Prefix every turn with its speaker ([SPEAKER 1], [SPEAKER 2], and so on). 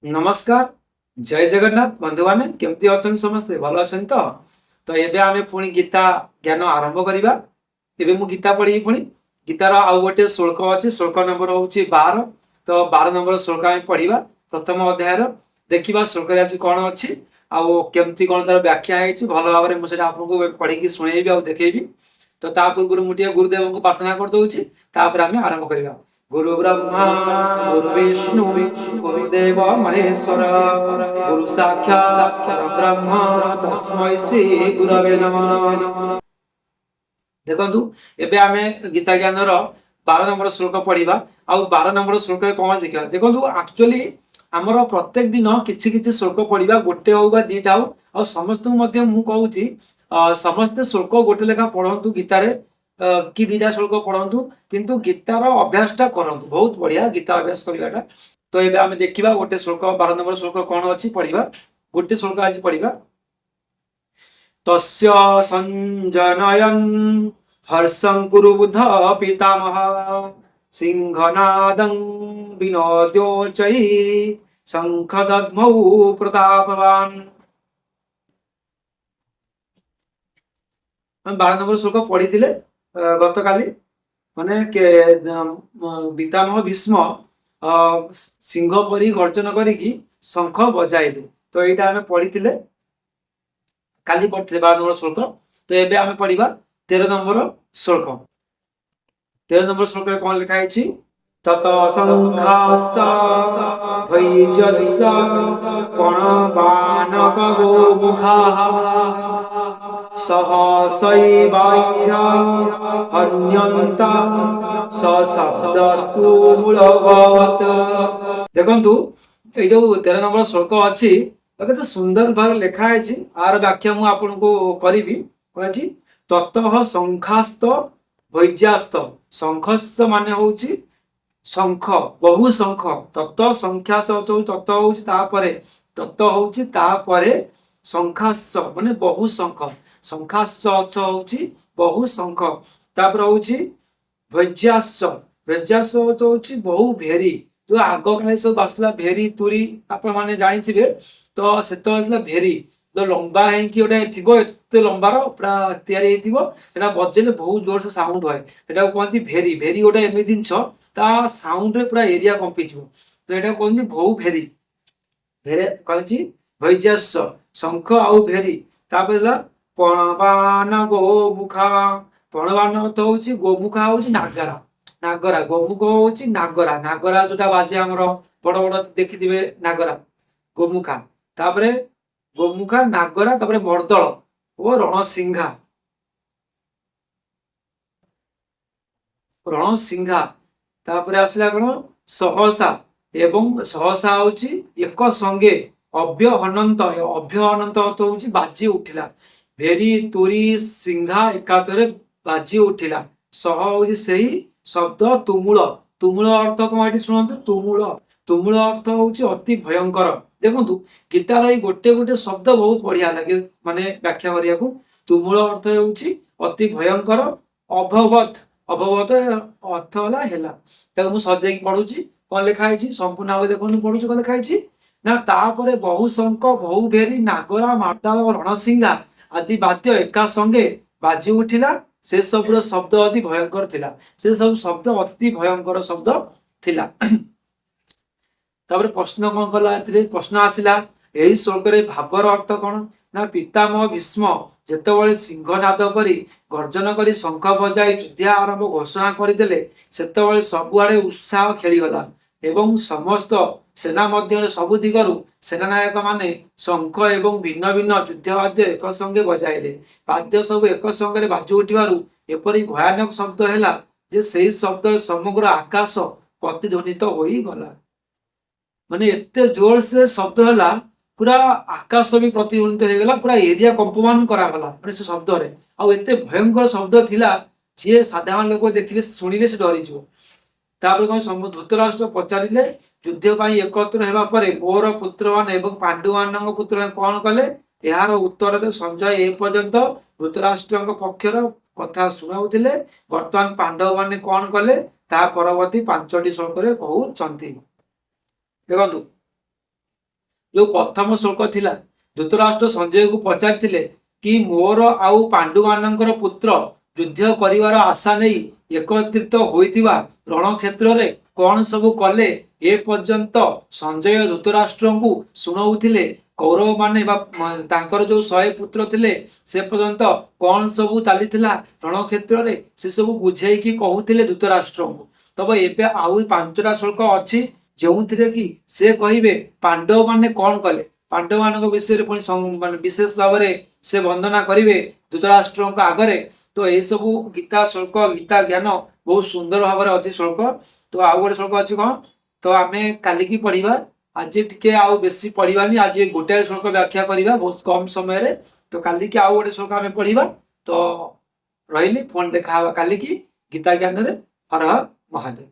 [SPEAKER 1] नमस्कार। जय जगन्नाथ बंधु माने केमती अच्छा समस्ते भल अच्छा तो तो एबे आमे पुणी गीता ज्ञान आरंभ करिबा। एबे मु गीता पढ़ी पुणी गीतार आउ गोटे श्लोक अछि। श्लोक नंबर होछि 12। तो 12 नंबर श्लोक आमे पढ़िबा प्रथम अध्यायर। देखिबा श्लोक रे आज कोन अछि आउ केमती कोन तार व्याख्या हेछि भल भाबरे मु सेटा आपनको पढ़ी कि सुनेइबी आउ देखैबी। तो ता पूर्व मु टिके गुरुदेव को प्रार्थना कर दउछि तापर आमे आरंभ करिबा। गुरु ब्रह्मा गुरु विष्णु गुरुदेव महेश्वर गुरु साक्षात् परब्रह्म तस्मै श्री गुरवे नमः। देखंतु एबे आमे गीता ज्ञानर 12 नंबर श्लोक पढ़िबा। आउ 12 नंबर श्लोक रे कोन देखिबा। देखंतु एक्चुअली हमर प्रत्येक दिन किछि किछि श्लोक पढ़िबा, गोटे हो बा दीटा हो। आ समस्त मध्य मु कहूची समस्त श्लोक गोटे लेखा पढ़ंतु गीता रे कि दीटा श्लोक पढ़ंतु, किंतु गीतार अभ्यासटा करंतु। बहुत बढ़िया गीता अभ्यास करिवाटा। तो एबे आमे देखिबा गोटे श्लोक 12 नंबर श्लोक कोन अछि पढ़िबा। गोटे श्लोक आज पढ़िबा। तस्य संजनयन् हर्षं कुरु बुद्ध पितामह सिंहनादं विनोद्योचै शंखदद्मौ प्रतापवान्। हम 12 नंबर श्लोक पढ़िथिले गत काली माने के पितामह भीष्म सिंह परी गर्जन करिकी शंख बजाइले। तो एटा हमें पढ़िथिले काली पढ़िथिले 12 नंबर श्लोक। तो एबे आमे पढ़िबा 13 नंबर श्लोक। 13 नंबर श्लोक रे कोन लिखा हैछि। तत शंखास्स भैजस्य पणपानक गोमुखाः सहसैवाभ्य हन्यन्त सशब्दस्तु मूलभवत्। देखंतु ए जो 13 नंबर श्लोक अछि केते सुंदर भाव लिखा हैछि। आर व्याख्या मु आपनको करिवि। कहछि ततः शंखास्त भैज्यास्त। शंखस्य माने होछि शंख, बहु शंख। तत्त संख्या तत्त होछि तापरे, तत्त होछि तापरे शंखास्य माने बहु शंख। शंखास्य अर्थ होछि बहु शंख। तापर होछि भैज्यास्य। भैज्यास्य अर्थ होछि बहु भेरी। जो आग काले सब बासुला भेरी तुरी आपण माने जानिथिबे। तो सेतो आसला भेरी तो लंबा है कि ओटा थिबो एते लंबार पूरा तयारी हेतिबो। सेटा बजेले बहुत जोर से साउंड होय। सेटा कोनती भेरी। भेरी ओटा एमि दिनछ ता साउंड रे पूरा एरिया कंपी जिवो। तो एटा कोनती बहु भेरी। भेरे कहछि भैज्यास्य शंख आउ भेरी। तापरला पणवान गोमुखा। पणवान अर्थ होछि गोमुखा होछि नागरा। नागरा गोमुख होछि नागरा। नागरा जोटा बाजे हमर बड़ बड़ देखिथिबे नागरा गोमुखा। तापरे गोमुखा नागरा तापरे मर्दल ओ रणसिंघा। रणसिंघा तापरे आसला कोन सहसा। एवं सहसा होछि एक संगे। अभ्य हनंत। अभ्य हनंत अर्थ होछि बाजी उठिला। भेरी तुरी सिंघा एकातरे बाजी उठिला। सह होछि सेही शब्द तुमुल। तुमुल अर्थ कोन एठी सुनंतु। तुमुल तुमुल अर्थ होछि अति भयंकर। देखंतु गीतार ए गोटे गोटे शब्द बहुत बढ़िया लागे माने व्याख्या करिया को। तुमुल अर्थ होछि अति भयंकर। अभवत अभवत अर्थ होला हेला। ताको मु सजेई पढुची कोन लेखा हैछि संपूर्ण भाव देखंतु पढुची कोन लेखा हैछि ना तापरे बहु शंख बहु भेरी नागरा मार्ताल रणसिंघा आदि वाद्य एका संगे बाजी उठिला। से सब शब्द अति भयंकर थिला। से सब शब्द अति भयंकर शब्द थिला। तापर प्रश्न कोन कला एथिरे प्रश्न आसिला एही श्लोक रे भावर अर्थ कोन ना पितामह भीष्म जेतेबेले सिंहनाद करी गर्जन करी शंख बजाई युद्ध आरंभ घोषणा करदेले सेतेबेले सबुआडे उत्साह खेली गला एवं समस्त सेना मध्य सबु दिगरु सेनानायक माने शंख एवं भिन्न भिन्न युद्ध वाद्य एक संगे बजाइले। वाद्य सब एक संगे बाजी उठिबारु एपरि भयानक शब्द हैला जे सेही शब्द समग्र आकाश प्रतिध्वनित होई गला। माने एते जोर से शब्द हैला पूरा आकाश भी प्रतिध्वनित हो गला। पूरा एरिया कंपमान करा गला माने से शब्द रे। आ एते भयंकर शब्द थिला जे साधारण लोक देखिले सुनिले से डरी जिवो। तापर कोन धृतराष्ट्र पचारिले युद्ध पई एकत्र हेबा परे मोर पुत्र मान एवं पांडु मानक पुत्र कोन कले। यार उत्तर रे संजय ए पर्यंत धृतराष्ट्रक पक्षर कथा सुनाउथिले। वर्तमान पांडव माने कोन कले ता परवर्ती 5टी श्लोक रे कहउचंती। देखंतु जो प्रथम श्लोक थिला धृतराष्ट्र संजय को पचारिथिले कि मोर आउ पांडु मानकर पुत्र युद्ध करिवार आशा नहीं एकत्रित होइथिबा रणक्षेत्र रे कौन सबु कले ए पर्यंत संजय धृतराष्ट्र को शुणाउथिले कौरव माने तांकर जो 100 पुत्र थिले से पर्यंत कौन सबु चलीथिला रणक्षेत्र रे से सबु बुझेई कि कहूथिले धृतराष्ट्र को। तब एबे आउ 5टा श्लोक अछि जोंथिरे कि से कहिबे पांडव माने कौन कले पांडव मान विषय पुणी विशेष भाव में से वंदना करेंगे धृतराष्ट्र आगरे। तो यही सब गीता श्लोक गीता ज्ञान बहुत सुंदर भाव में अच्छी श्लोक। तो आउ गोटे श्लोक अच्छी कौन तो आम कालिकी पढ़ा आज टे आउ बेसी पढ़ानी आज गोटाए श्लोक व्याख्या करवा बहुत कम समय रे। तो कालिकी आउ गोटे श्लोक आम पढ़ा। तो रही पुणी देखा कालिकी गीता ज्ञान रे। हर हर महादेव।